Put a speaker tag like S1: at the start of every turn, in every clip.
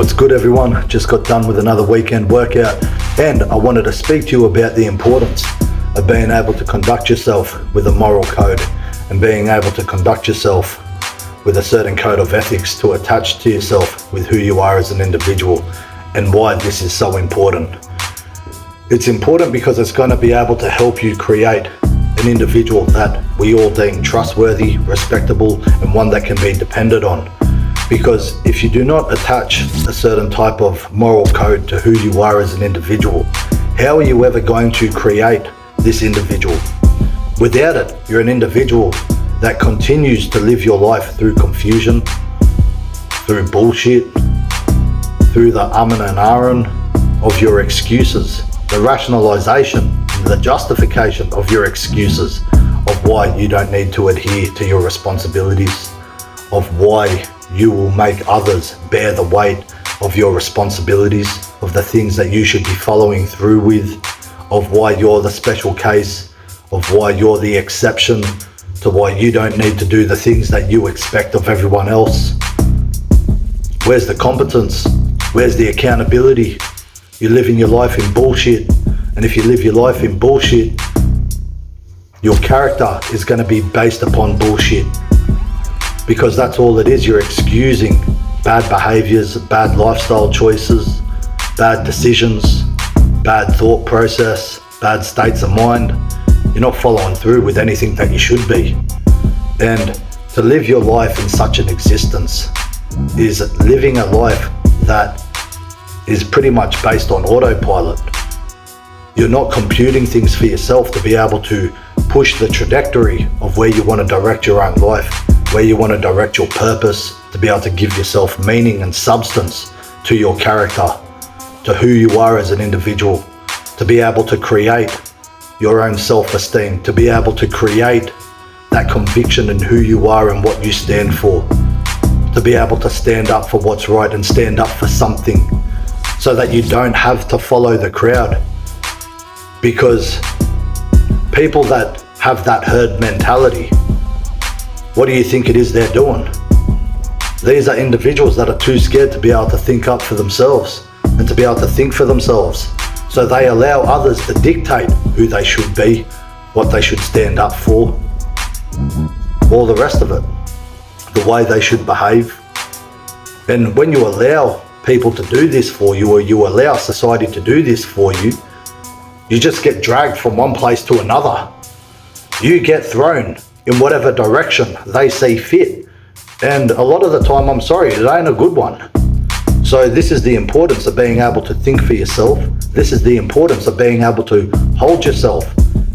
S1: What's good, everyone? Just got done with another weekend workout, and I wanted to speak to you about the importance of being able to conduct yourself with a moral code and being able to conduct yourself with a certain code of ethics to attach to yourself with who you are as an individual, and why this is so important. It's important because it's going to be able to help you create an individual that we all deem trustworthy, respectable, and one that can be depended on. Because if you do not attach a certain type of moral code to who you are as an individual, how are you ever going to create this individual? Without it, you're an individual that continues to live your life through confusion, through bullshit, through the and ahhing of your excuses, the rationalization, the justification of your excuses of why you don't need to adhere to your responsibilities, of why you will make others bear the weight of your responsibilities, of the things that you should be following through with, of why you're the special case, of why you're the exception, to why you don't need to do the things that you expect of everyone else. Where's the competence? Where's the accountability? You're living your life in bullshit, and if you live your life in bullshit, your character is going to be based upon bullshit. Because that's all it is. You're excusing bad behaviors, bad lifestyle choices, bad decisions, bad thought process, bad states of mind. You're not following through with anything that you should be. And to live your life in such an existence is living a life that is pretty much based on autopilot. You're not computing things for yourself to be able to push the trajectory of where you want to direct your own life, where you want to direct your purpose, to be able to give yourself meaning and substance to your character, to who you are as an individual, to be able to create your own self-esteem, to be able to create that conviction in who you are and what you stand for, to be able to stand up for what's right and stand up for something, so that you don't have to follow the crowd. Because people that have that herd mentality, what do you think it is they're doing? These are individuals that are too scared to be able to think up for themselves and to be able to think for themselves. So they allow others to dictate who they should be, what they should stand up for, all the rest of it, the way they should behave. And when you allow people to do this for you, or you allow society to do this for you, you just get dragged from one place to another. You get thrown in whatever direction they see fit. And a lot of the time, I'm sorry, it ain't a good one. So this is the importance of being able to think for yourself. This is the importance of being able to hold yourself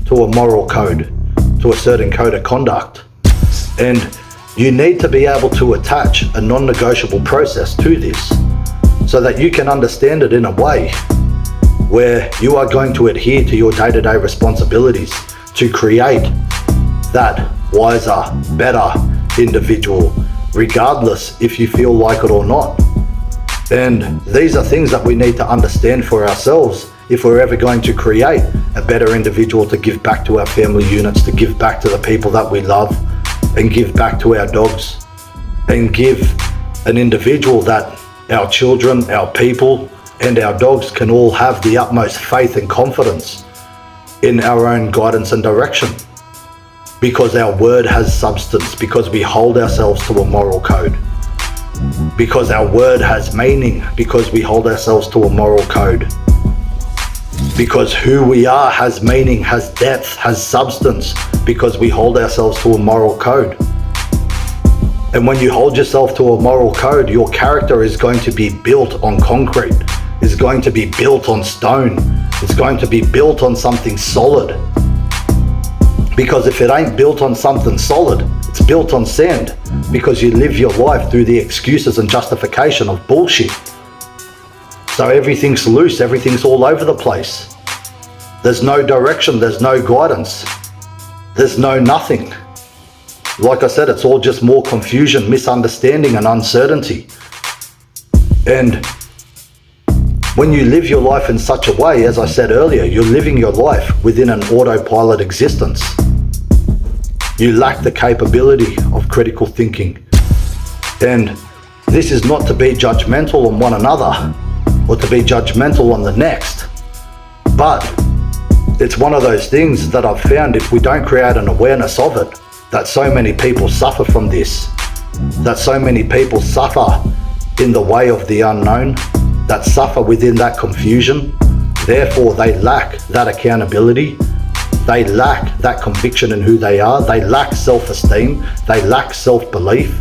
S1: to a moral code, to a certain code of conduct. And you need to be able to attach a non-negotiable process to this, so that you can understand it in a way where you are going to adhere to your day-to-day responsibilities to create that wiser, better individual, regardless if you feel like it or not. And these are things that we need to understand for ourselves if we're ever going to create a better individual to give back to our family units, to give back to the people that we love, and give back to our dogs, and give an individual that our children, our people, and our dogs can all have the utmost faith and confidence in our own guidance and direction. Because our word has substance, because we hold ourselves to a moral code. Because our word has meaning, because we hold ourselves to a moral code. Because who we are has meaning, has depth, has substance, because we hold ourselves to a moral code. And when you hold yourself to a moral code, your character is going to be built on concrete, is going to be built on stone, it's going to be built on something solid. Because if it ain't built on something solid, it's built on sand, because you live your life through the excuses and justification of bullshit. So everything's loose, everything's all over the place. There's no direction, there's no guidance, there's no nothing. Like I said, it's all just more confusion, misunderstanding, and uncertainty. And when you live your life in such a way, as I said earlier, you're living your life within an autopilot existence. You lack the capability of critical thinking. And This is not to be judgmental on one another or to be judgmental on the next, but it's one of those things that I've found, if we don't create an awareness of it, that so many people suffer from this, that so many people suffer in the way of the unknown, that suffer within that confusion. Therefore, they lack that accountability. They lack that conviction in who they are. They lack self-esteem. They lack self-belief.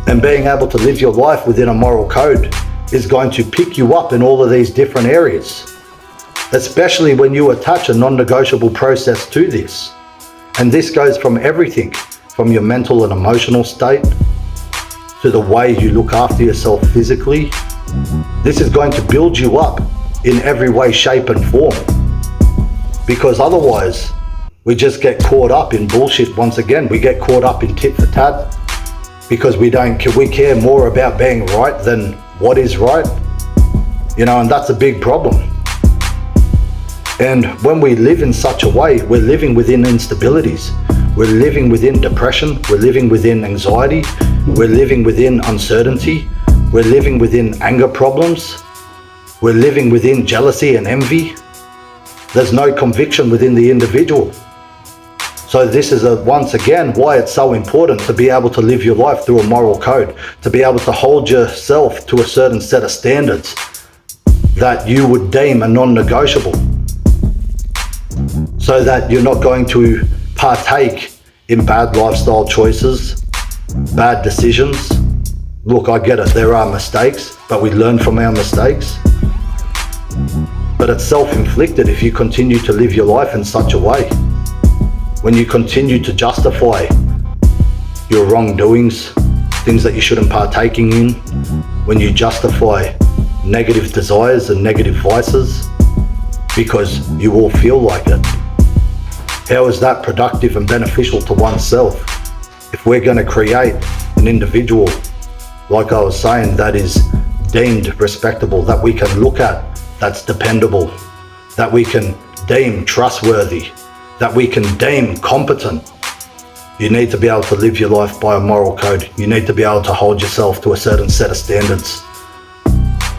S1: And being able to live your life within a moral code is going to pick you up in all of these different areas, especially when you attach a non-negotiable process to this. And this goes from everything, from your mental and emotional state to the way you look after yourself physically. This is going to build you up in every way, shape and form, because otherwise we just get caught up in bullshit. Once again, we get caught up in tit for tat because we care more about being right than what is right, and that's a big problem. And when we live in such a way, we're living within instabilities, we're living within depression, we're living within anxiety, we're living within uncertainty, we're living within anger problems, we're living within jealousy and envy. There's no conviction within the individual. So this is once again why it's so important to be able to live your life through a moral code, to be able to hold yourself to a certain set of standards that you would deem a non-negotiable, so that you're not going to partake in bad lifestyle choices, bad decisions. Look, I get it, there are mistakes, but we learn from our mistakes. But it's self-inflicted if you continue to live your life in such a way. When you continue to justify your wrongdoings, things that you shouldn't partaking in, when you justify negative desires and negative vices because you all feel like it, how is that productive and beneficial to oneself? If we're going to create an individual, like I was saying, that is deemed respectable, that we can look at, that's dependable, that we can deem trustworthy, that we can deem competent, you need to be able to live your life by a moral code. You need to be able to hold yourself to a certain set of standards.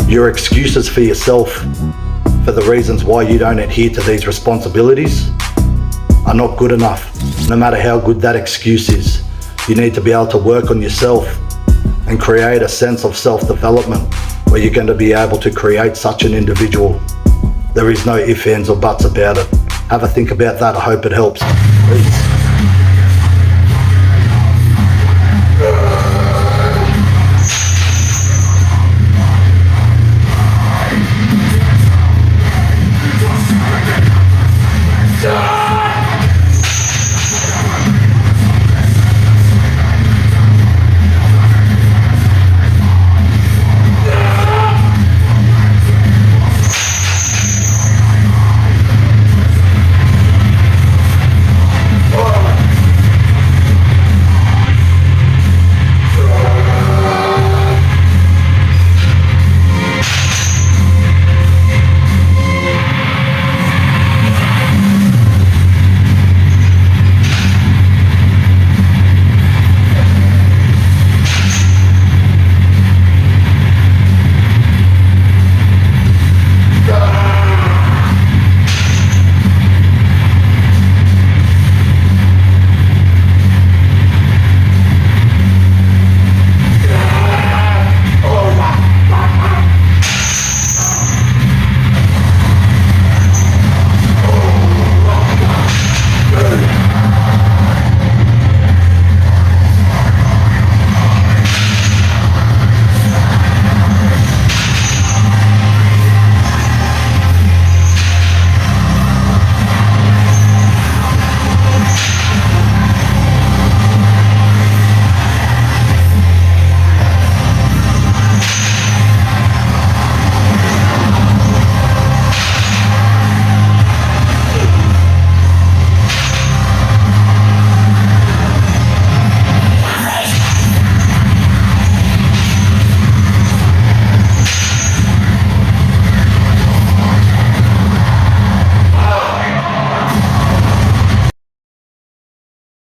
S1: Your excuses for yourself, for the reasons why you don't adhere to these responsibilities, are not good enough, no matter how good that excuse is. You need to be able to work on yourself and create a sense of self-development where you're going to be able to create such an individual. There is no ifs, ands or buts about it. Have a think about that. I hope it helps. Peace.